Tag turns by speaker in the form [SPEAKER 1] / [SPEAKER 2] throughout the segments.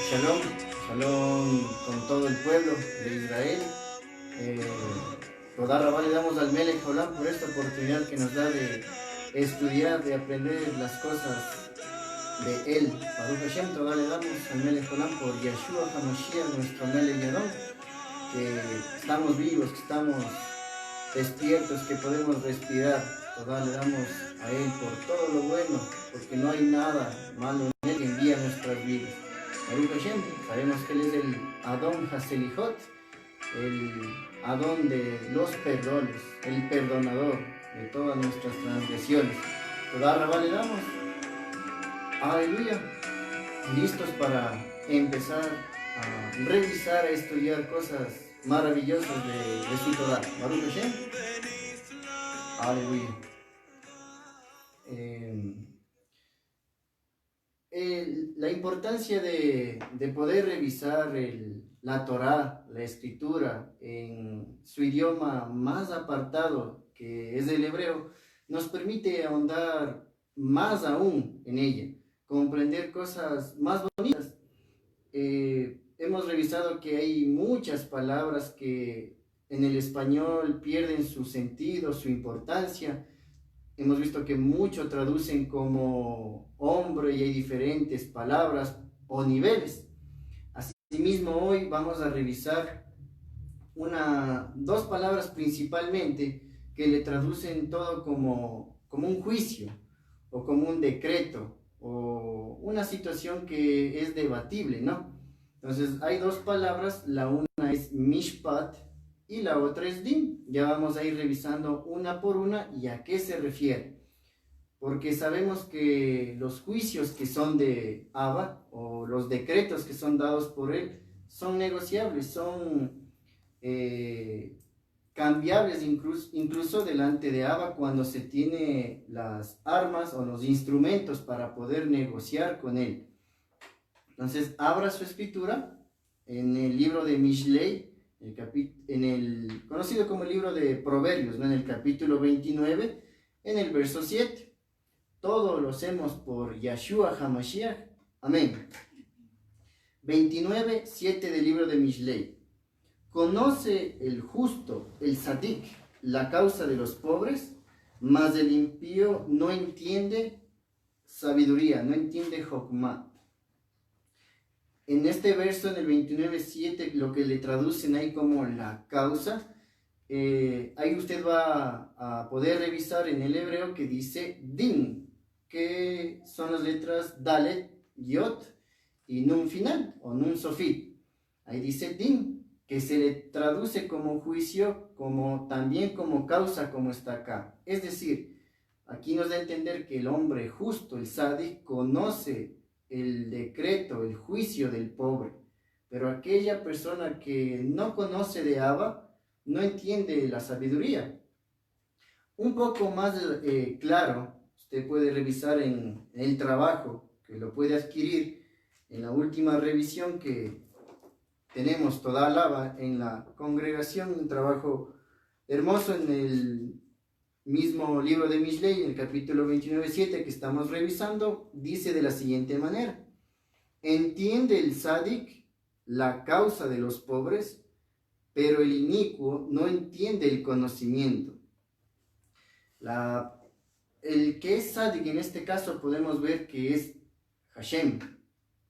[SPEAKER 1] Shalom, shalom con todo el pueblo de Israel. Toda Rabá le damos al Melech Olam por esta oportunidad que nos da de estudiar, de aprender las cosas de Él. Baruch Hashem, toda le damos al Melech Olam por Yeshua HaMashiach, nuestro Melech Yadon, que estamos vivos, que estamos despiertos, que podemos respirar. Toda le damos a Él por todo lo bueno, porque no hay nada malo en Él que envía nuestras vidas. Baruch Hashem, sabemos que Él es el Adón Haselijot, el Adón de los perdones, el perdonador de todas nuestras transgresiones. Toda Rabá le damos. Aleluya. Listos para empezar a revisar, a estudiar cosas maravillosas de su Torah. Baruch Hashem. Aleluya. La importancia de poder revisar la Torá, la escritura, en su idioma más apartado, que es el hebreo, nos permite ahondar más aún en ella, comprender cosas más bonitas. Hemos revisado que hay muchas palabras que en el español pierden su sentido, su importancia. Hemos visto que mucho traducen como hombre y hay diferentes palabras o niveles. Asimismo, hoy vamos a revisar dos palabras principalmente que le traducen todo como un juicio o como un decreto o una situación que es debatible, ¿no? Entonces, hay dos palabras, la una es mishpat y la otra es din. Ya vamos a ir revisando una por una y a qué se refiere. Porque sabemos que los juicios que son de Abba o los decretos que son dados por él son negociables, son cambiables incluso delante de Abba cuando se tiene las armas o los instrumentos para poder negociar con él. Entonces, abra su escritura en el libro de Mishlei, en el conocido como el libro de Proverbios, ¿no? En el capítulo 29, en el verso 7. Todo lo hacemos por Yeshua HaMashiach. Amén. 29, 7 del libro de Mishlei. Conoce el justo, el tzadik, la causa de los pobres, mas el impío no entiende sabiduría, no entiende Jokmah. En este verso, en el 29, 7, lo que le traducen ahí como la causa, ahí usted va a poder revisar en el hebreo que dice din, que son las letras Dalet, Yot y Nun final o Nun Sofit. Ahí dice din, que se le traduce como juicio, también como causa, como está acá. Es decir, aquí nos da a entender que el hombre justo, el Sadi, conoce el decreto, el juicio del pobre, pero aquella persona que no conoce de Abba no entiende la sabiduría. Un poco más claro, usted puede revisar en el trabajo, que lo puede adquirir en la última revisión que tenemos toda alaba en la congregación, un trabajo hermoso en el mismo libro de Mishlei, en el capítulo 29:7 que estamos revisando, dice de la siguiente manera: entiende el sádic la causa de los pobres, pero el inicuo no entiende el conocimiento. El que es sádic en este caso podemos ver que es Hashem,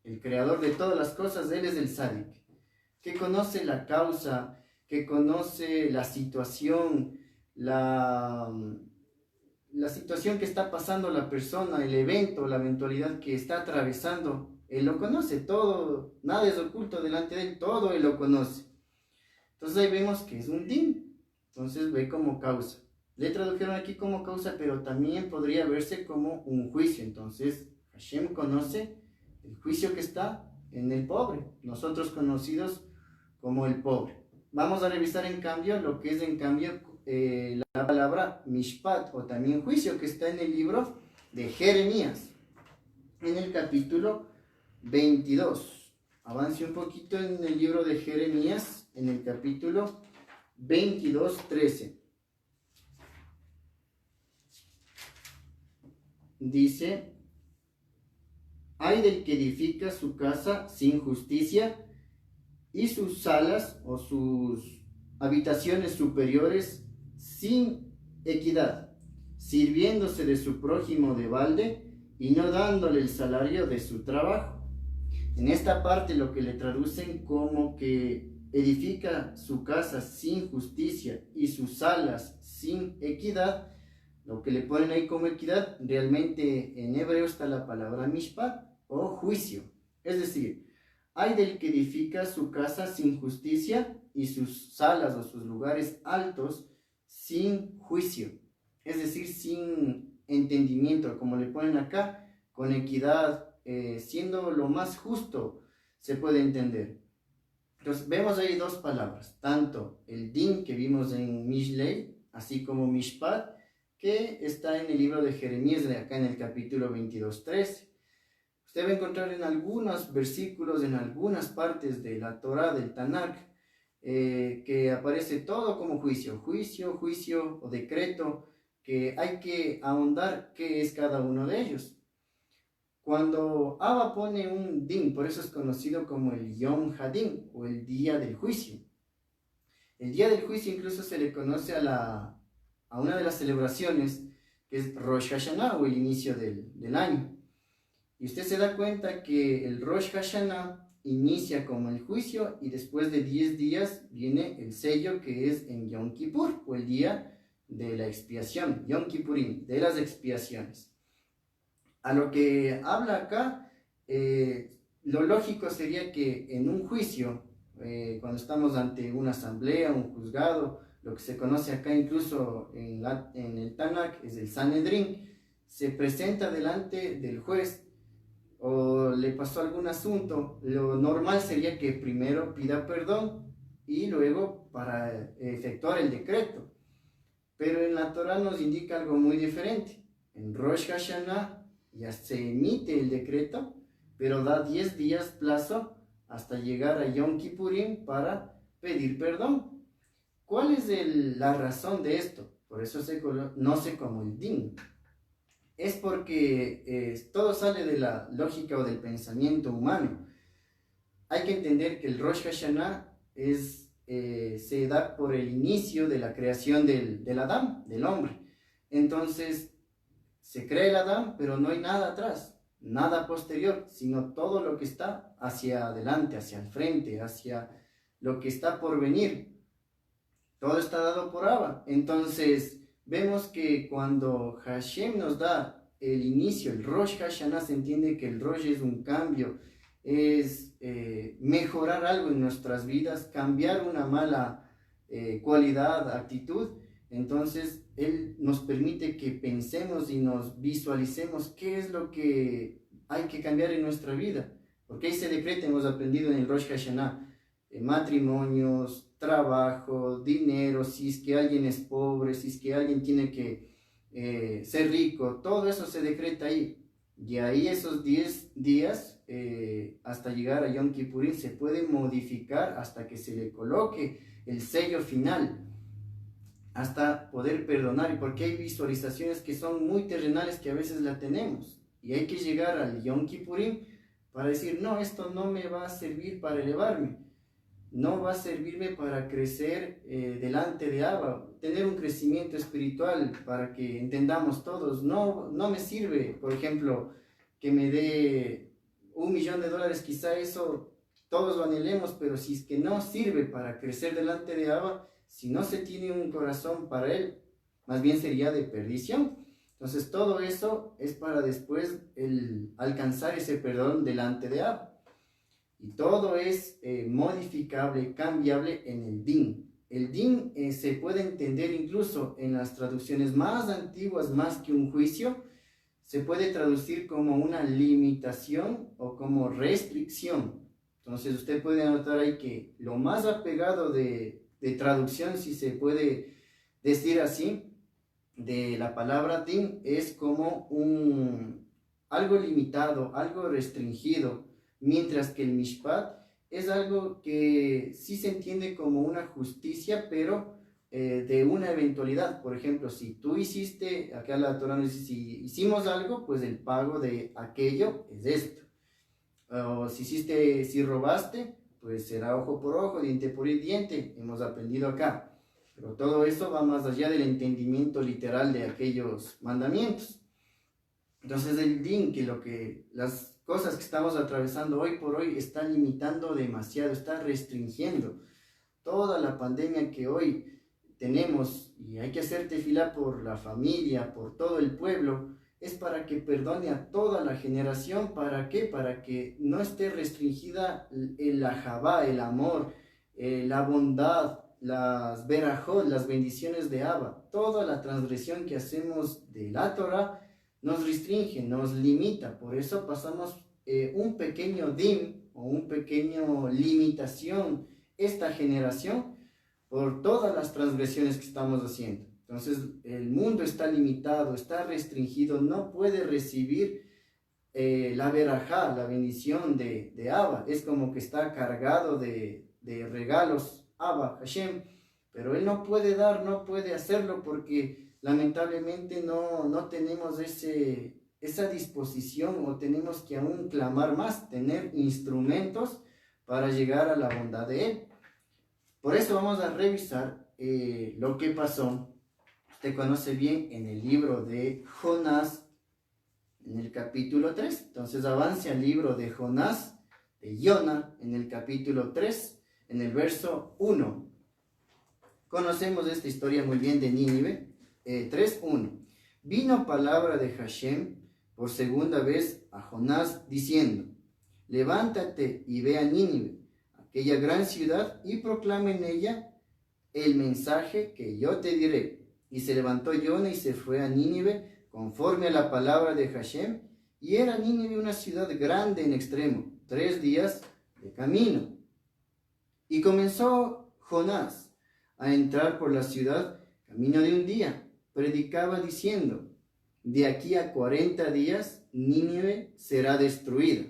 [SPEAKER 1] el creador de todas las cosas. Él es el sádic, que conoce la causa, que conoce la situación, la situación que está pasando la persona, el evento, la eventualidad que está atravesando. Él lo conoce todo, nada es oculto delante de él, todo él lo conoce. Entonces ahí vemos que es un din, entonces ve como causa. Le tradujeron aquí como causa, pero también podría verse como un juicio. Entonces Hashem conoce el juicio que está en el pobre, nosotros conocidos como el pobre. Vamos a revisar en cambio lo que es en cambio la palabra mishpat o también juicio, que está en el libro de Jeremías, en el capítulo 22. Avance un poquito en el libro de Jeremías, en el capítulo 22, 13. Dice: Hay del que edifica su casa sin justicia y sus salas o sus habitaciones superiores sin equidad, sirviéndose de su prójimo de balde y no dándole el salario de su trabajo. En esta parte lo que le traducen como que edifica su casa sin justicia y sus salas sin equidad, lo que le ponen ahí como equidad, realmente en hebreo está la palabra mishpat o juicio. Es decir, hay del que edifica su casa sin justicia y sus salas o sus lugares altos sin juicio. Es decir, sin entendimiento, como le ponen acá, con equidad, siendo lo más justo, se puede entender. Entonces, vemos ahí dos palabras, tanto el din que vimos en Mishlei, así como mishpat, que está en el libro de Jeremías, de acá en el capítulo 22:13. Usted va a encontrar en algunos versículos, en algunas partes de la Torá, del Tanakh, que aparece todo como juicio, juicio o decreto, que hay que ahondar qué es cada uno de ellos. Cuando Abba pone un din, por eso es conocido como el Yom Hadin, o el día del juicio. El día del juicio incluso se le conoce a una de las celebraciones, que es Rosh Hashanah, o el inicio del año. Y usted se da cuenta que el Rosh Hashanah inicia como el juicio y después de 10 días viene el sello, que es en Yom Kippur, o el día de la expiación, Yom Kippurim, de las expiaciones. A lo que habla acá, lo lógico sería que en un juicio, cuando estamos ante una asamblea, un juzgado, lo que se conoce acá incluso en el Tanakh es el Sanedrín, se presenta delante del juez o le pasó algún asunto, lo normal sería que primero pida perdón y luego para efectuar el decreto. Pero en la Torah nos indica algo muy diferente. En Rosh Hashanah ya se emite el decreto, pero da 10 días plazo hasta llegar a Yom Kippurim para pedir perdón. ¿Cuál es la razón de esto? Por eso se conoce como el din. Es porque todo sale de la lógica o del pensamiento humano. Hay que entender que el Rosh Hashanah se da por el inicio de la creación del Adán, del hombre. Entonces, se crea el Adán, pero no hay nada atrás, nada posterior, sino todo lo que está hacia adelante, hacia el frente, hacia lo que está por venir. Todo está dado por Abba. Entonces, vemos que cuando Hashem nos da el inicio, el Rosh Hashanah, se entiende que el Rosh es un cambio, es mejorar algo en nuestras vidas, cambiar una mala cualidad, actitud. Entonces Él nos permite que pensemos y nos visualicemos qué es lo que hay que cambiar en nuestra vida, porque ahí se decreta, hemos aprendido en el Rosh Hashanah, matrimonios, trabajo, dinero, si es que alguien es pobre, si es que alguien tiene que ser rico, todo eso se decreta ahí. Y ahí esos 10 días, hasta llegar a Yom Kippurim, se puede modificar hasta que se le coloque el sello final, hasta poder perdonar. Y porque hay visualizaciones que son muy terrenales, que a veces la tenemos, y hay que llegar al Yom Kippurim para decir, no, esto no me va a servir para elevarme, no va a servirme para crecer delante de Abba, tener un crecimiento espiritual, para que entendamos todos. No me sirve, por ejemplo, que me dé $1.000.000, quizá eso todos lo anhelemos, pero si es que no sirve para crecer delante de Abba, si no se tiene un corazón para Él, más bien sería de perdición. Entonces todo eso es para después alcanzar ese perdón delante de Abba. Y todo es modificable, cambiable en el din. El din se puede entender incluso en las traducciones más antiguas, más que un juicio, se puede traducir como una limitación o como restricción. Entonces usted puede anotar ahí que lo más apegado de traducción, si se puede decir así, de la palabra din, es como algo limitado, algo restringido, mientras que el mishpat es algo que sí se entiende como una justicia, pero de una eventualidad. Por ejemplo, si tú hiciste, acá la Torah nos dice, si hicimos algo, pues el pago de aquello es esto. O si robaste, pues será ojo por ojo, diente por diente, hemos aprendido acá. Pero todo eso va más allá del entendimiento literal de aquellos mandamientos. Entonces el din, las cosas que estamos atravesando hoy por hoy están limitando demasiado, está restringiendo toda la pandemia que hoy tenemos, y hay que hacer tefilá por la familia, por todo el pueblo, es para que perdone a toda la generación. ¿Para qué? Para que no esté restringida el ahabá, el amor, la bondad, las berajot, las bendiciones de Abba. Toda la transgresión que hacemos de la Torah nos restringe, nos limita. Por eso pasamos un pequeño dim o un pequeño limitación esta generación por todas las transgresiones que estamos haciendo. Entonces el mundo está limitado, está restringido, no puede recibir la verajá, la bendición de Abba. Es como que está cargado de regalos Abba, Hashem, pero él no puede dar, no puede hacerlo porque lamentablemente no tenemos esa disposición, o tenemos que aún clamar más, tener instrumentos para llegar a la bondad de él. Por eso vamos a revisar lo que pasó. Usted conoce bien en el libro de Jonás, en el capítulo 3. Entonces avance al libro de Jonás, de Yona, en el capítulo 3, en el verso 1. Conocemos esta historia muy bien de Nínive. 3:1. Vino palabra de Hashem por segunda vez a Jonás diciendo: levántate y ve a Nínive, aquella gran ciudad, y proclama en ella el mensaje que yo te diré. Y se levantó Yona y se fue a Nínive conforme a la palabra de Hashem, y era Nínive una ciudad grande en extremo, 3 días de camino. Y comenzó Jonás a entrar por la ciudad camino de un día. Predicaba diciendo: de aquí a 40 días Nínive será destruida.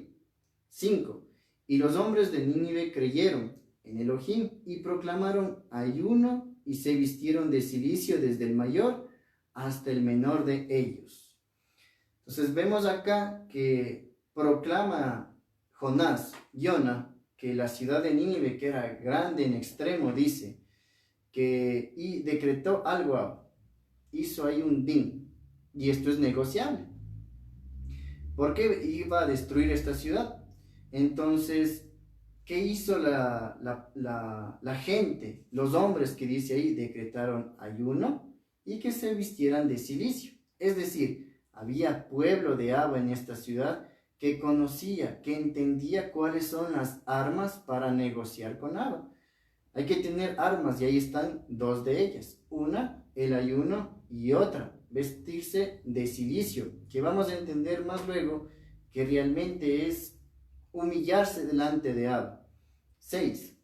[SPEAKER 1] 5. Y los hombres de Nínive creyeron en Elohim y proclamaron ayuno y se vistieron de cilicio desde el mayor hasta el menor de ellos. Entonces vemos acá que proclama Jonás, Yona, que la ciudad de Nínive, que era grande en extremo, dice que, y decretó algo, hizo ahí un din, y esto es negociable. ¿Por qué iba a destruir esta ciudad? Entonces, ¿qué hizo la gente? Los hombres que dice ahí decretaron ayuno y que se vistieran de cilicio. Es decir, había pueblo de Abba en esta ciudad que conocía, que entendía cuáles son las armas para negociar con Abba. Hay que tener armas, y ahí están 2 de ellas. Una, el ayuno, y otra, vestirse de cilicio, que vamos a entender más luego que realmente es humillarse delante de Abba. 6.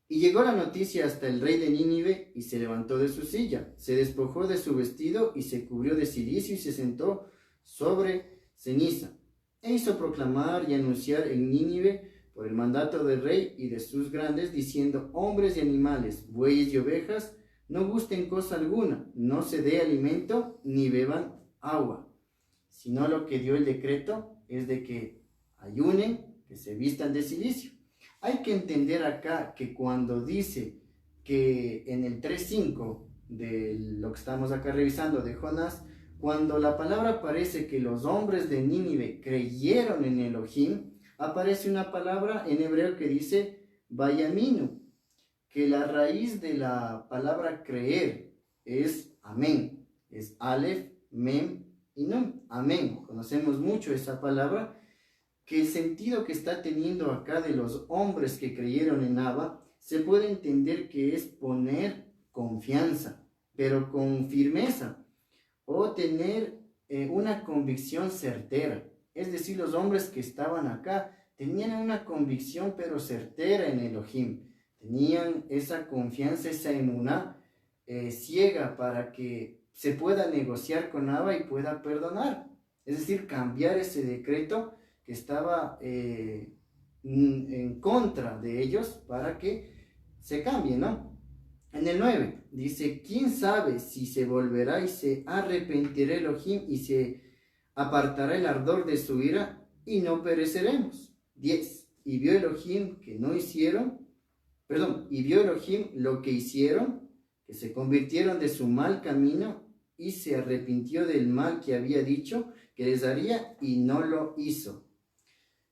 [SPEAKER 1] Y llegó la noticia hasta el rey de Nínive, y se levantó de su silla, se despojó de su vestido y se cubrió de cilicio y se sentó sobre ceniza. E hizo proclamar y anunciar en Nínive por el mandato del rey y de sus grandes, diciendo: hombres y animales, bueyes y ovejas, no gusten cosa alguna, no se dé alimento ni beban agua, sino lo que dio el decreto es de que ayunen, que se vistan de cilicio. Hay que entender acá que cuando dice que en el 3:5 de lo que estamos acá revisando de Jonás, cuando la palabra aparece que los hombres de Nínive creyeron en Elohim, aparece una palabra en hebreo que dice Vayaminu, que la raíz de la palabra creer es amén, es Aleph, Mem y Nun, amén. Conocemos mucho esa palabra, que el sentido que está teniendo acá de los hombres que creyeron en Abba se puede entender que es poner confianza, pero con firmeza, o tener una convicción certera. Es decir, los hombres que estaban acá tenían una convicción pero certera en Elohim, tenían esa confianza, esa emuná ciega para que se pueda negociar con Abba y pueda perdonar, es decir, cambiar ese decreto que estaba en contra de ellos para que se cambie, ¿no? En el 9 dice: ¿quién sabe si se volverá y se arrepentirá Elohim y se apartará el ardor de su ira y no pereceremos. 10. Y vio Elohim lo que hicieron, que se convirtieron de su mal camino y se arrepintió del mal que había dicho que les haría y no lo hizo.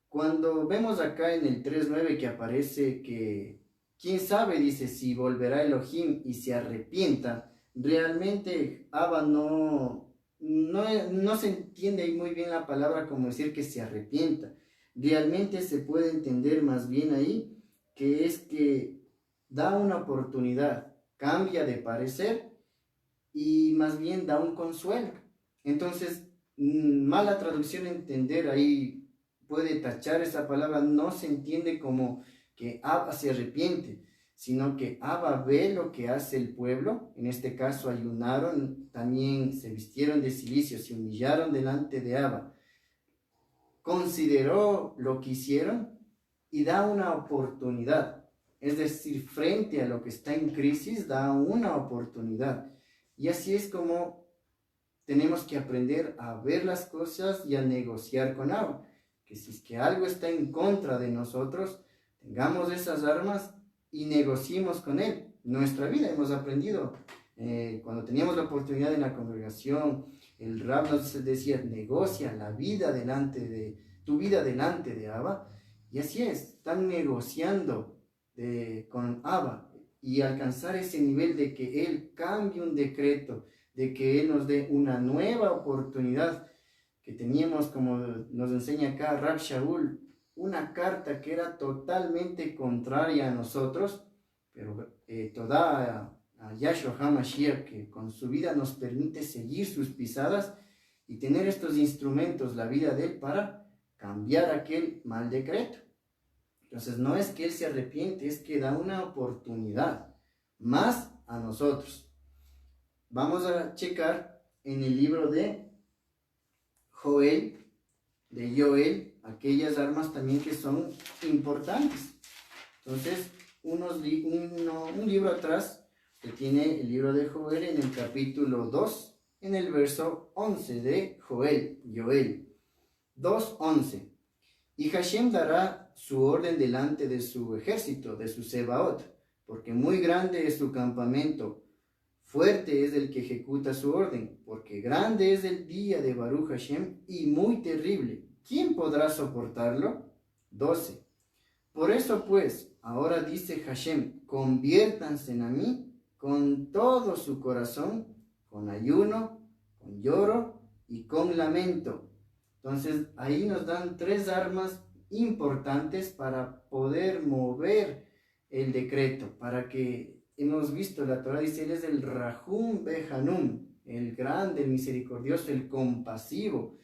[SPEAKER 1] Cuando vemos acá en el 3.9 que aparece que, quién sabe, dice, si volverá Elohim y se arrepienta, realmente Abba no se entiende ahí muy bien la palabra como decir que se arrepienta. Realmente se puede entender más bien ahí que es que da una oportunidad, cambia de parecer y más bien da un consuelo. Entonces, mala traducción entender ahí puede tachar esa palabra, no se entiende como que Abba se arrepiente, sino que Abba ve lo que hace el pueblo. En este caso ayunaron, también se vistieron de cilicio, se humillaron delante de Abba, consideró lo que hicieron y da una oportunidad. Es decir, frente a lo que está en crisis, da una oportunidad. Y así es como tenemos que aprender a ver las cosas y a negociar con Abba. Que si es que algo está en contra de nosotros, tengamos esas armas y negociemos con Él. Nuestra vida hemos aprendido, cuando teníamos la oportunidad en la congregación, el Rab nos decía, negocia la vida tu vida delante de Abba. Y así es, están negociando con Abba y alcanzar ese nivel de que Él cambie un decreto, de que Él nos dé una nueva oportunidad. Que teníamos, como nos enseña acá Rab Shaul, una carta que era totalmente contraria a nosotros, pero toda a Yahshua HaMashiach, que con su vida nos permite seguir sus pisadas y tener estos instrumentos, la vida de Él, para cambiar aquel mal decreto. Entonces no es que Él se arrepiente, es que da una oportunidad más a nosotros. Vamos a checar en el libro de Joel, aquellas armas también que son importantes. Entonces, un libro atrás, que tiene el libro de Joel en el capítulo 2, en el verso 11 de Joel 2:11. Y Hashem dará su orden delante de su ejército, de su Sebaot, porque muy grande es su campamento. Fuerte es el que ejecuta su orden, porque grande es el día de Baruch Hashem y muy terrible. ¿Quién podrá soportarlo? 12. Por eso pues, ahora dice Hashem, conviértanse a mí con todo su corazón, con ayuno, con lloro y con lamento. Entonces ahí nos dan 3 armas importantes para poder mover el decreto, para que hemos visto, la Torah dice, Él es el Rahum Behanum, el grande, el misericordioso, el compasivo.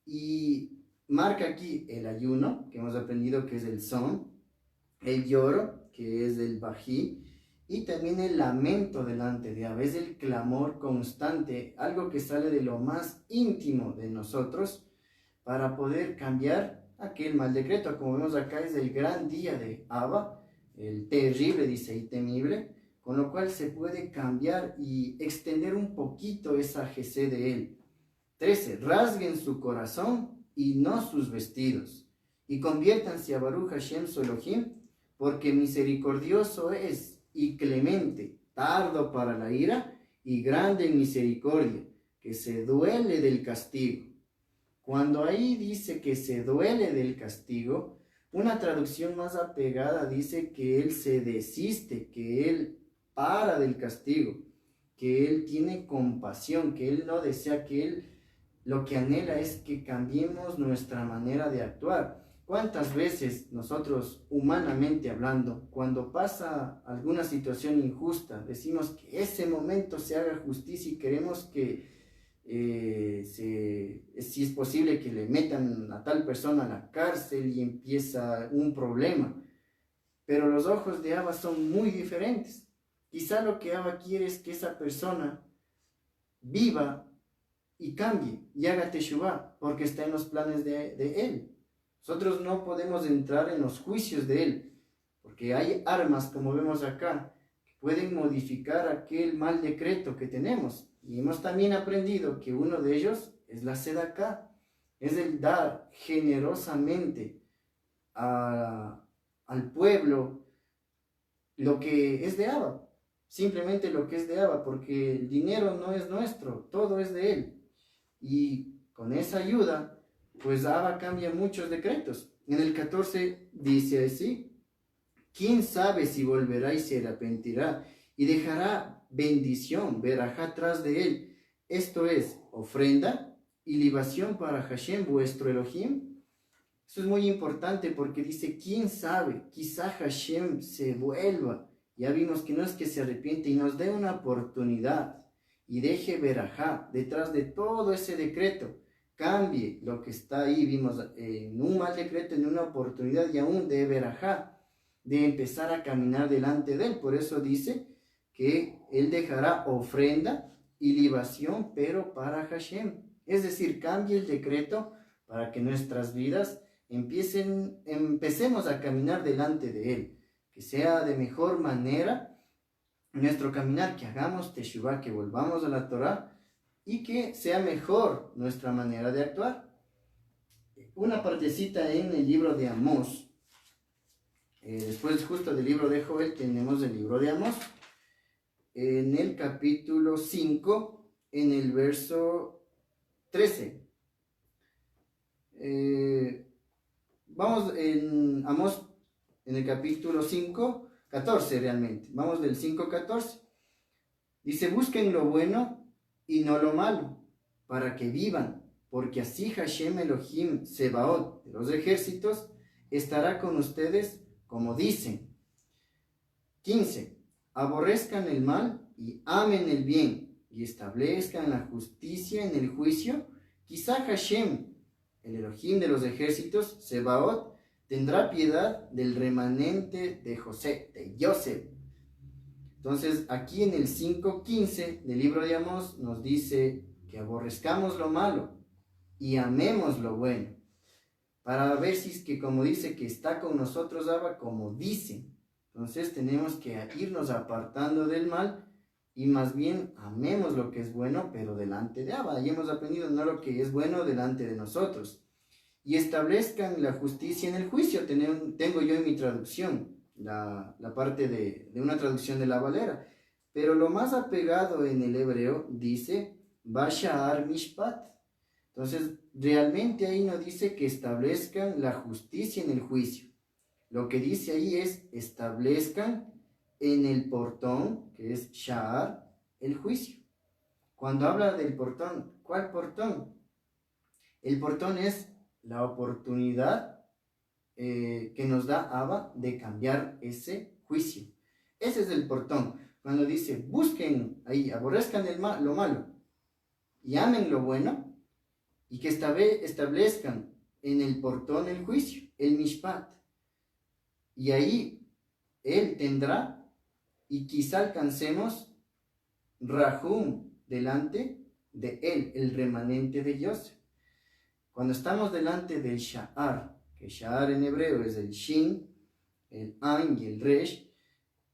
[SPEAKER 1] Y marca aquí el ayuno, que hemos aprendido que es el son, el lloro, que es el bají, y también el lamento delante de Abba, es el clamor constante, algo que sale de lo más íntimo de nosotros para poder cambiar aquel mal decreto. Como vemos acá, es el gran día de Abba, el terrible, dice, y temible, con lo cual se puede cambiar y extender un poquito esa gesé de Él. 13. Rasguen su corazón y no sus vestidos, y conviértanse a Baruch Hashem su Elohim, porque misericordioso es y clemente, tardo para la ira y grande en misericordia, que se duele del castigo. Cuando ahí dice que se duele del castigo, una traducción más apegada dice que Él se desiste, que Él para del castigo, que Él tiene compasión, que Él no desea, que Él lo que anhela es que cambiemos nuestra manera de actuar. ¿Cuántas veces nosotros, humanamente hablando, cuando pasa alguna situación injusta, decimos que ese momento se haga justicia y queremos que si es posible que le metan a tal persona a la cárcel y empieza un problema? Pero los ojos de Abba son muy diferentes. Quizá lo que Abba quiere es que esa persona viva y cambie y haga teshuvá, porque está en los planes de Él. Nosotros no podemos entrar en los juicios de Él, porque hay armas, como vemos acá, que pueden modificar aquel mal decreto que tenemos. Y hemos también aprendido que uno de ellos es la sedaká. es el dar generosamente al pueblo lo que es de Abba, simplemente lo que es de Abba, porque el dinero no es nuestro, todo es de Él. Y con esa ayuda, pues Abba cambia muchos decretos. En el 14 dice así: ¿quién sabe si volverá y se arrepentirá y dejará bendición, verajá tras de él? Esto es, ofrenda y libación para Hashem, vuestro Elohim. Eso es muy importante porque dice, ¿quién sabe? Quizá Hashem se vuelva. Ya vimos que no es que se arrepiente y nos dé una oportunidad y deje verajá detrás de todo ese decreto. Cambie lo que está ahí, vimos en un mal decreto, en una oportunidad y aún de verajá, de empezar a caminar delante de él. Por eso dice que él dejará ofrenda y libación, pero para Hashem. Es decir, cambie el decreto para que nuestras vidas empecemos a caminar delante de él, que sea de mejor manera nuestro caminar, que hagamos teshuvah, que volvamos a la Torah y que sea mejor nuestra manera de actuar. Una partecita en el libro de Amós, después justo del libro de Joel tenemos el libro de Amós, en el capítulo 5, en el verso 13. Vamos en Amós, en el capítulo 5, 14 realmente. Vamos del 5, 14. Dice, busquen lo bueno y no lo malo, para que vivan, porque así Hashem Elohim Sebaot, de los ejércitos, estará con ustedes como dicen. 15. Aborrezcan el mal y amen el bien, y establezcan la justicia en el juicio. Quizá Hashem, el Elohim de los ejércitos, Sebaot, tendrá piedad del remanente de José, de Yosef. Entonces, aquí en el 5:15 del libro de Amós nos dice que aborrezcamos lo malo y amemos lo bueno, para ver si es que, como dice, que está con nosotros Abba, como dice. Entonces tenemos que irnos apartando del mal y más bien amemos lo que es bueno, pero delante de Abba. Y hemos aprendido no lo que es bueno delante de nosotros. Y establezcan la justicia en el juicio. Tengo yo en mi traducción la parte de una traducción de la Valera. Pero lo más apegado en el hebreo dice Bashar Mishpat. Entonces, realmente ahí no dice que establezcan la justicia en el juicio. Lo que dice ahí es establezcan en el portón, que es Sha'ar, el juicio. Cuando habla del portón, ¿cuál portón? El portón es la oportunidad que nos da Abba de cambiar ese juicio. Ese es el portón. Cuando dice, busquen ahí, aborrezcan lo malo y amen lo bueno, y que establezcan en el portón el juicio, el mishpat. Y ahí él tendrá, y quizá alcancemos Rahum delante de él, el remanente de Yosef. Cuando estamos delante del Sha'ar, que Sha'ar en hebreo es el Shin, el Ain y el Resh,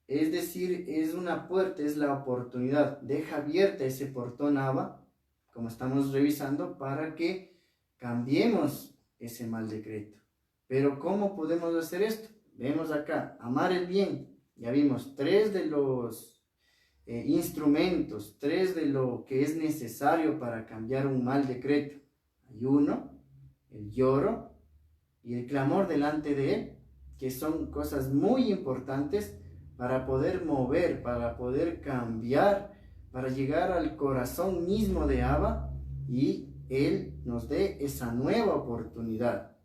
[SPEAKER 1] es decir, es una puerta, es la oportunidad. Deja abierta ese portón Abba, como estamos revisando, para que cambiemos ese mal decreto. Pero ¿cómo podemos hacer esto? Vemos acá, amar el bien. Ya vimos 3 de los instrumentos, 3 de lo que es necesario para cambiar un mal decreto. Ayuno, el lloro y el clamor delante de él, que son cosas muy importantes para poder mover, para poder cambiar, para llegar al corazón mismo de Abba y él nos dé esa nueva oportunidad.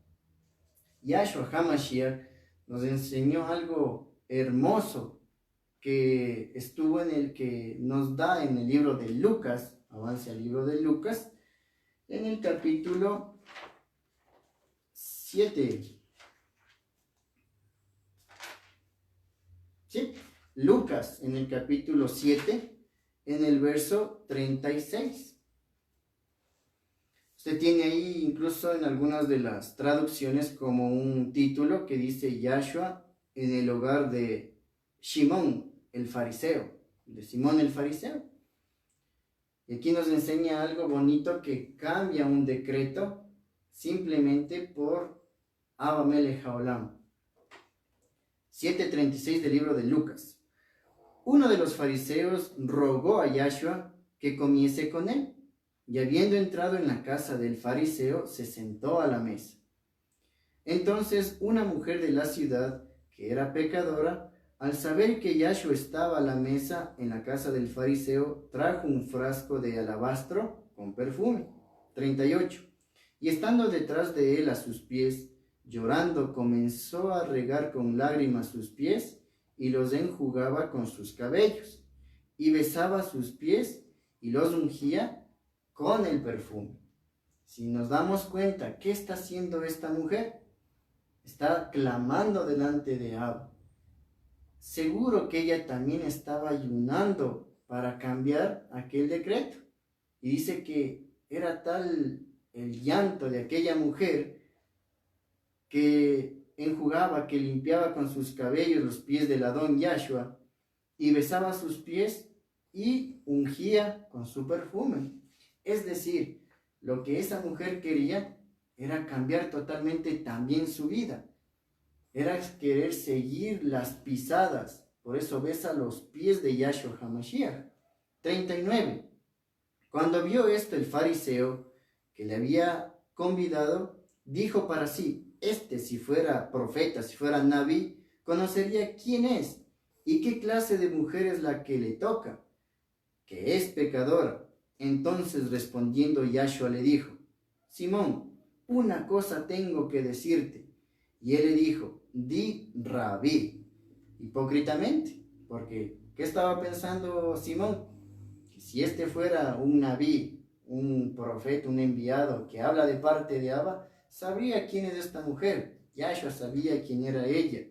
[SPEAKER 1] Yahshua HaMashiach nos enseñó algo hermoso que estuvo en el que nos da en el libro de Lucas, avance al libro de Lucas, en el capítulo 7. ¿Sí? Lucas en el capítulo 7, en el verso 36. Usted tiene ahí incluso en algunas de las traducciones como un título que dice Yahshua en el hogar de Simón el fariseo, de Simón el fariseo. Y aquí nos enseña algo bonito que cambia un decreto simplemente por Abba Melech Haolam. 7:36 del libro de Lucas. Uno de los fariseos rogó a Yahshua que comiese con él, y habiendo entrado en la casa del fariseo, se sentó a la mesa. Entonces una mujer de la ciudad, que era pecadora, al saber que Yahshua estaba a la mesa en la casa del fariseo, trajo un frasco de alabastro con perfume. 38. Y estando detrás de él a sus pies, llorando, comenzó a regar con lágrimas sus pies y los enjugaba con sus cabellos, y besaba sus pies y los ungía con el perfume. Si nos damos cuenta, ¿qué está haciendo esta mujer? Está clamando delante de Abba. Seguro que ella también estaba ayunando para cambiar aquel decreto. Y dice que era tal el llanto de aquella mujer que enjugaba, que limpiaba con sus cabellos los pies del Adón Yahshua y besaba sus pies y ungía con su perfume. Es decir, lo que esa mujer quería era cambiar totalmente también su vida. Era querer seguir las pisadas. Por eso besa los pies de Yahshua HaMashiach. 39. Cuando vio esto el fariseo que le había convidado, dijo para sí: este, si fuera profeta, si fuera Naví, conocería quién es y qué clase de mujer es la que le toca, que es pecadora. Entonces respondiendo Yahshua le dijo: Simón, una cosa tengo que decirte. Y él le dijo: di Rabí. Hipócritamente, porque ¿qué estaba pensando Simón? Que si este fuera un Naví, un profeta, un enviado que habla de parte de Abba, sabría quién es esta mujer. Yahshua sabía quién era ella.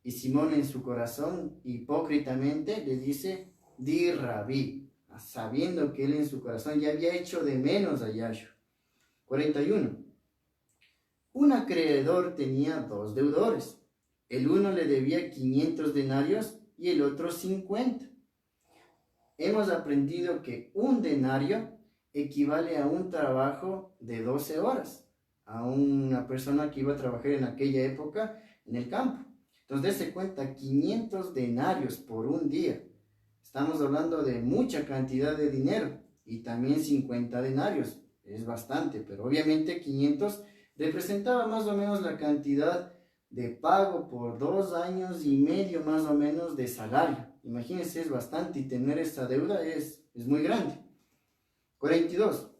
[SPEAKER 1] Y Simón en su corazón, hipócritamente, le dice: di Rabí, sabiendo que él en su corazón ya había hecho de menos a Yahshua. 41. Un acreedor tenía dos deudores. El uno le debía 500 denarios y el otro 50. Hemos aprendido que un denario equivale a un trabajo de 12 horas, a una persona que iba a trabajar en aquella época en el campo. Entonces, dése cuenta, 500 denarios por un día. Estamos hablando de mucha cantidad de dinero, y también 50 denarios. Es bastante, pero obviamente 500 representaba más o menos la cantidad de pago por 2 años y medio más o menos de salario. Imagínense, es bastante, y tener esa deuda es muy grande. 42.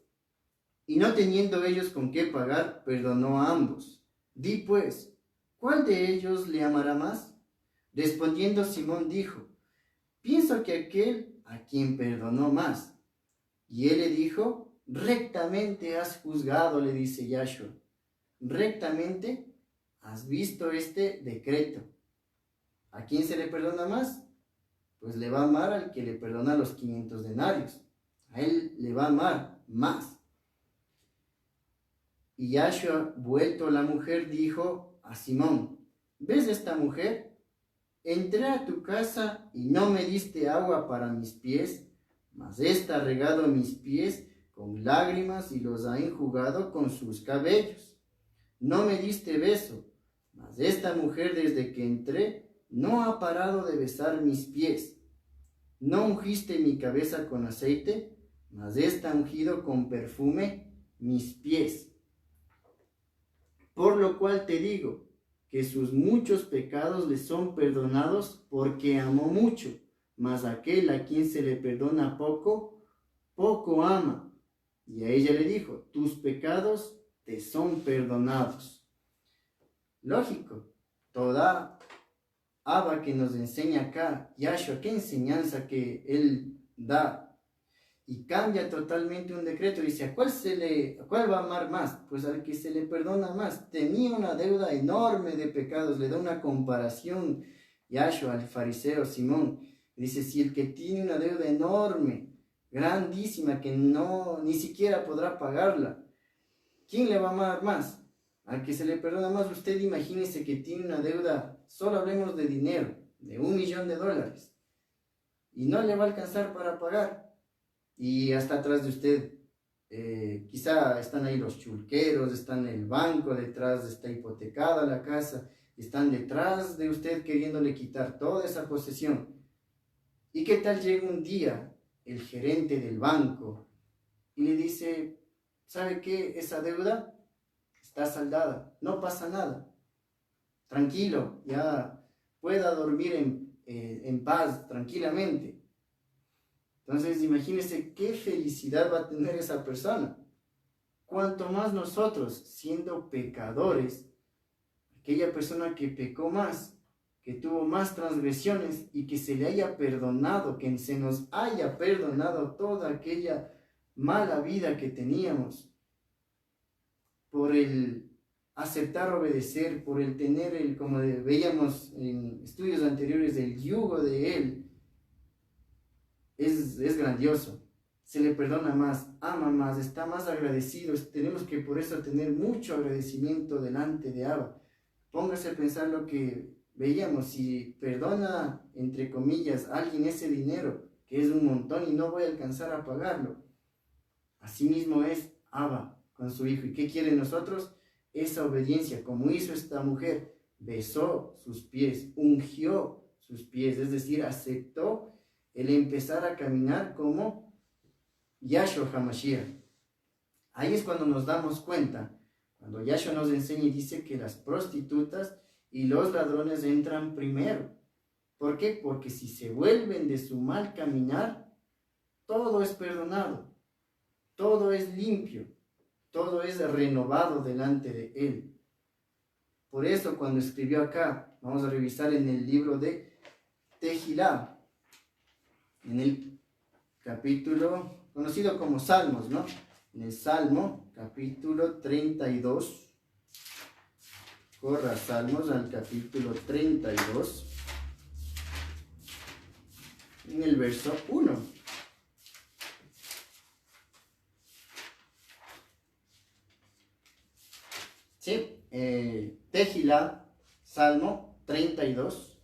[SPEAKER 1] Y no teniendo ellos con qué pagar, perdonó a ambos. Di pues, ¿cuál de ellos le amará más? Respondiendo Simón dijo: pienso que aquel a quien perdonó más. Y él le dijo: rectamente has juzgado, le dice Yahshua. Rectamente has visto este decreto. ¿A quién se le perdona más? Pues le va a amar al que le perdona los 500 denarios. A él le va a amar más. Y Yahshua, vuelto a la mujer, dijo a Simón: ¿ves esta mujer? Entré a tu casa y no me diste agua para mis pies, mas ésta ha regado mis pies con lágrimas y los ha enjugado con sus cabellos. No me diste beso, mas esta mujer desde que entré no ha parado de besar mis pies. No ungiste mi cabeza con aceite, mas esta ha ungido con perfume mis pies. Por lo cual te digo que sus muchos pecados le son perdonados porque amó mucho, mas aquel a quien se le perdona poco, poco ama. Y a ella le dijo: tus pecados te son perdonados. Lógico, toda Abba que nos enseña acá, Yahshua, qué enseñanza que él da, y cambia totalmente un decreto. Dice: ¿a cuál va a amar más? Pues al que se le perdona más. Tenía una deuda enorme de pecados. Le da una comparación Yahshua al fariseo Simón. Dice: si el que tiene una deuda enorme, grandísima, que ni siquiera podrá pagarla, ¿quién le va a amar más? Al que se le perdona más. Usted imagínese que tiene una deuda, solo hablemos de dinero, de $1.000.000, y no le va a alcanzar para pagar. Y hasta atrás de usted quizá están ahí los chulqueros, están en el banco, detrás está hipotecada la casa, están detrás de usted queriéndole quitar toda esa posesión. ¿Y qué tal llega un día el gerente del banco y le dice, ¿sabe qué? Esa deuda está saldada, no pasa nada, tranquilo, ya pueda dormir en paz, tranquilamente. Entonces, imagínense qué felicidad va a tener esa persona. Cuanto más nosotros, siendo pecadores, aquella persona que pecó más, que tuvo más transgresiones y que se le haya perdonado, que se nos haya perdonado toda aquella mala vida que teníamos, por el aceptar obedecer, por el tener, como veíamos en estudios anteriores, el yugo de Él, es grandioso. Se le perdona más, ama más, está más agradecido. Tenemos que por eso tener mucho agradecimiento delante de Abba. Póngase a pensar lo que veíamos, si perdona, entre comillas, a alguien ese dinero, que es un montón y no voy a alcanzar a pagarlo. Así mismo es Abba con su Hijo. ¿Y qué quiere nosotros? Esa obediencia, como hizo esta mujer, besó sus pies, ungió sus pies, es decir, aceptó el empezar a caminar como Yahshua HaMashiach. Ahí es cuando nos damos cuenta, cuando Yahshua nos enseña y dice que las prostitutas y los ladrones entran primero. ¿Por qué? Porque si se vuelven de su mal caminar, todo es perdonado, todo es limpio, todo es renovado delante de Él. Por eso cuando escribió acá, vamos a revisar en el libro de Tejilá, en el capítulo conocido como Salmos, ¿no? En el Salmo, capítulo 32. Corra Salmos al capítulo 32. En el verso 1. Sí, Tejilá, Salmo 32,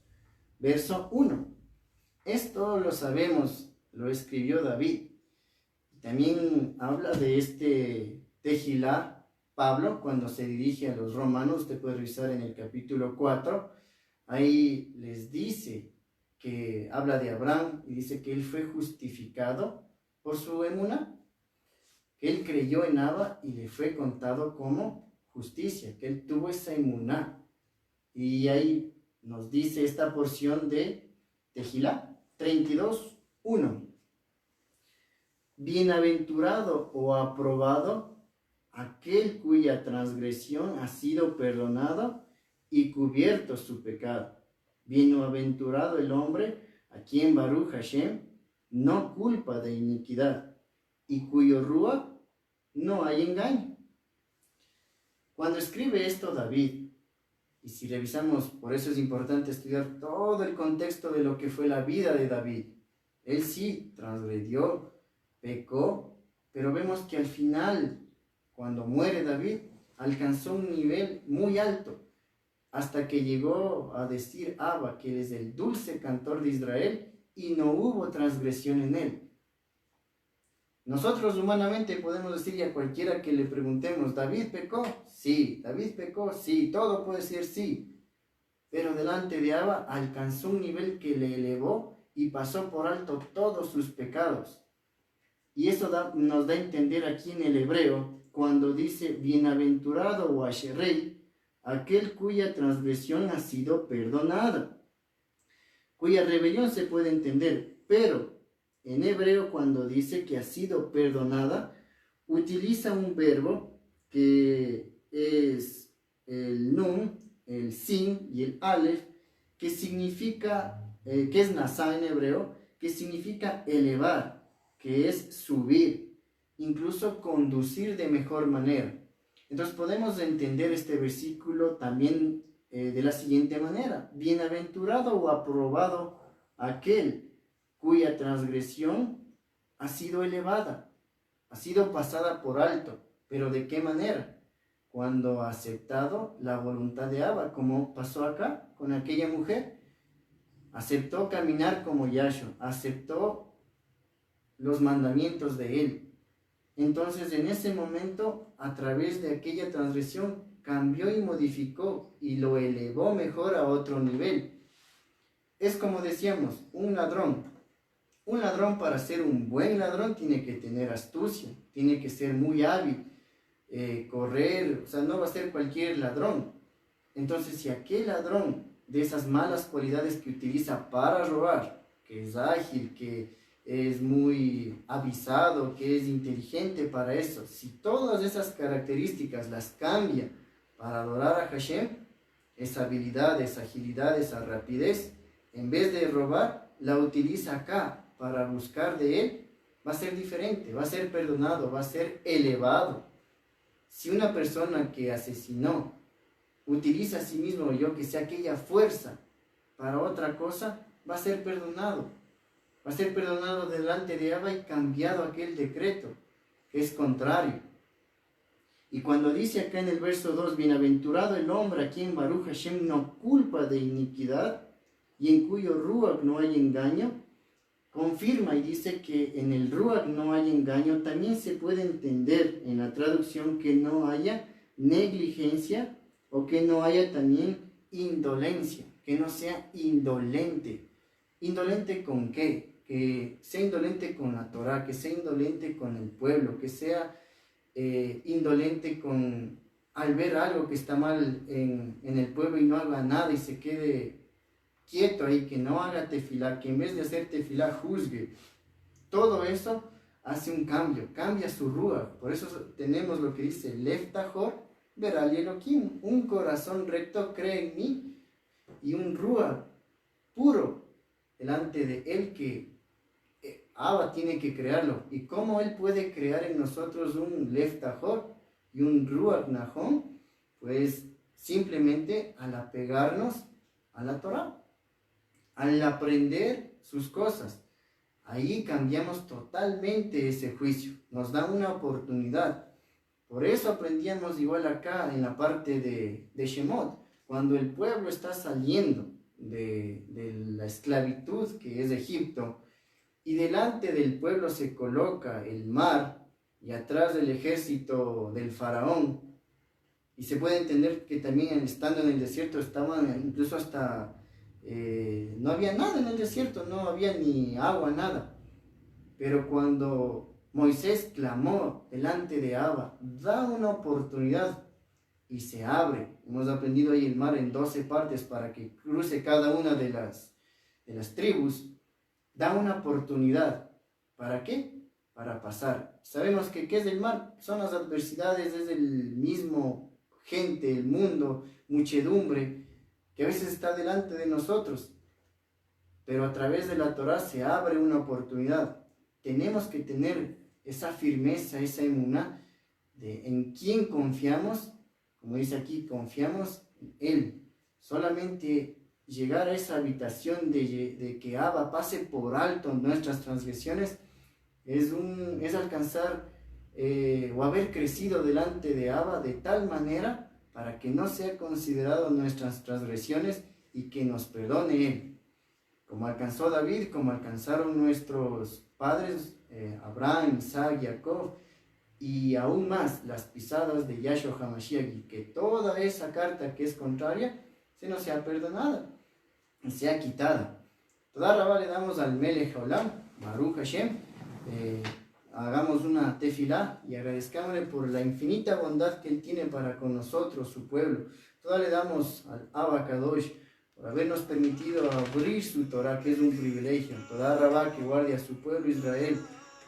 [SPEAKER 1] verso 1. Esto lo sabemos, lo escribió David. También habla de este Tejilá, Pablo, cuando se dirige a los romanos. Usted puede revisar en el capítulo 4, ahí les dice que habla de Abraham y dice que él fue justificado por su emuná, que él creyó en Abba y le fue contado como justicia, que él tuvo esa emuná. Y ahí nos dice esta porción de Tejilá 32:1. Bienaventurado o aprobado aquel cuya transgresión ha sido perdonada y cubierto su pecado. Bienaventurado el hombre a quien Baruch Hashem no culpa de iniquidad y cuyo ruach no hay engaño. Cuando escribe esto David, y si revisamos, por eso es importante estudiar todo el contexto de lo que fue la vida de David. Él sí transgredió, pecó, pero vemos que al final, cuando muere David, alcanzó un nivel muy alto, hasta que llegó a decir Abba, que él es el dulce cantor de Israel, y no hubo transgresión en él. Nosotros humanamente podemos decirle a cualquiera que le preguntemos, ¿David pecó? Sí. ¿David pecó? Sí. Todo puede ser sí. Pero delante de Abba alcanzó un nivel que le elevó y pasó por alto todos sus pecados. Y eso nos da a entender aquí en el hebreo, cuando dice, bienaventurado o asherrei, aquel cuya transgresión ha sido perdonada, cuya rebelión se puede entender, pero en hebreo, cuando dice que ha sido perdonada, utiliza un verbo que es el nun, el sin y el alef, que significa, que es nasá en hebreo, que significa elevar, que es subir, incluso conducir de mejor manera. Entonces podemos entender este versículo también de la siguiente manera: bienaventurado o aprobado aquel cuya transgresión ha sido elevada, ha sido pasada por alto. ¿Pero de qué manera? Cuando ha aceptado la voluntad de Abba, como pasó acá con aquella mujer. Aceptó caminar como Yahshua, aceptó los mandamientos de él. Entonces en ese momento, a través de aquella transgresión, cambió y modificó y lo elevó mejor a otro nivel. Es como decíamos, un ladrón. Un ladrón, para ser un buen ladrón, tiene que tener astucia, tiene que ser muy hábil, correr, o sea, no va a ser cualquier ladrón. Entonces, si aquel ladrón de esas malas cualidades que utiliza para robar, que es ágil, que es muy avisado, que es inteligente para eso, si todas esas características las cambia para adorar a Hashem, esa habilidad, esa agilidad, esa rapidez, en vez de robar, la utiliza acá para buscar de él, va a ser diferente, va a ser perdonado, va a ser elevado. Si una persona que asesinó utiliza a sí mismo, yo que sé, aquella fuerza para otra cosa, va a ser perdonado. Va a ser perdonado delante de Abba y cambiado aquel decreto, que es contrario. Y cuando dice acá en el verso 2, bienaventurado el hombre a quien Baruch Hashem no culpa de iniquidad y en cuyo Ruach no hay engaño, confirma y dice que en el Ruach no hay engaño. También se puede entender en la traducción que no haya negligencia o que no haya también indolencia, que no sea indolente. ¿Indolente con qué? Que sea indolente con la Torah, que sea indolente con el pueblo, que sea indolente con al ver algo que está mal en el pueblo y no haga nada y se quede quieto ahí, que no haga tefilá, que en vez de hacer tefilá juzgue. Todo eso hace un cambio, cambia su ruach. Por eso tenemos lo que dice Lev Tahor Beral Elohim, un corazón recto cree en mí y un ruach puro delante de él, que Abba tiene que crearlo. ¿Y cómo él puede crear en nosotros un Lev Tahor y un ruach Nahom? Pues simplemente al apegarnos a la Torah, al aprender sus cosas. Ahí cambiamos totalmente ese juicio, nos da una oportunidad. Por eso aprendíamos igual acá en la parte de Shemot, cuando el pueblo está saliendo de la esclavitud que es Egipto, y delante del pueblo se coloca el mar y atrás del ejército del faraón. Y se puede entender que también estando en el desierto estaban incluso hasta no había nada en el desierto, no había ni agua, nada. Pero cuando Moisés clamó delante de Abba, da una oportunidad y se abre. Hemos aprendido ahí el mar en 12 partes para que cruce cada una de las tribus. Da una oportunidad. ¿Para qué? Para pasar. Sabemos que ¿qué es el mar? Son las adversidades, es el mismo gente, el mundo, muchedumbre, que a veces está delante de nosotros, pero a través de la Torah se abre una oportunidad. Tenemos que tener esa firmeza, esa emuná de en quién confiamos. Como dice aquí, confiamos en Él. Solamente llegar a esa habitación de que Abba pase por alto nuestras transgresiones es alcanzar o haber crecido delante de Abba de tal manera para que no sea considerado nuestras transgresiones y que nos perdone Él, como alcanzó David, como alcanzaron nuestros padres Abraham, Isaac, Jacob, y aún más las pisadas de Yahshua HaMashiach, y que toda esa carta que es contraria se nos sea perdonada, sea quitada. Toda rabá le damos al Melech Haolam, Baruch Hashem. Hagamos una tefilá y agradezcámosle por la infinita bondad que Él tiene para con nosotros, su pueblo. Toda le damos al Abba Kadosh por habernos permitido abrir su Torah, que es un privilegio. Toda rabá que guarde a su pueblo Israel,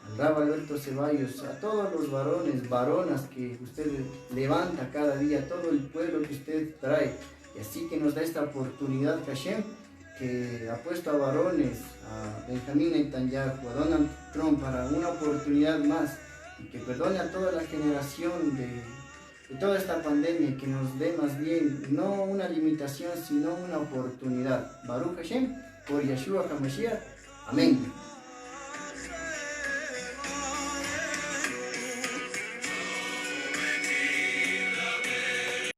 [SPEAKER 1] al Rab Alberto Ceballos, a todos los varones, varonas que usted levanta cada día, todo el pueblo que usted trae. Y así que nos da esta oportunidad, Hashem, que ha puesto a varones, a Benjamín Netanyahu, a Donald Trump, para una oportunidad más, y que perdone a toda la generación de toda esta pandemia, y que nos dé más bien no una limitación, sino una oportunidad. Baruch Hashem, por Yeshua HaMashiach. Amén.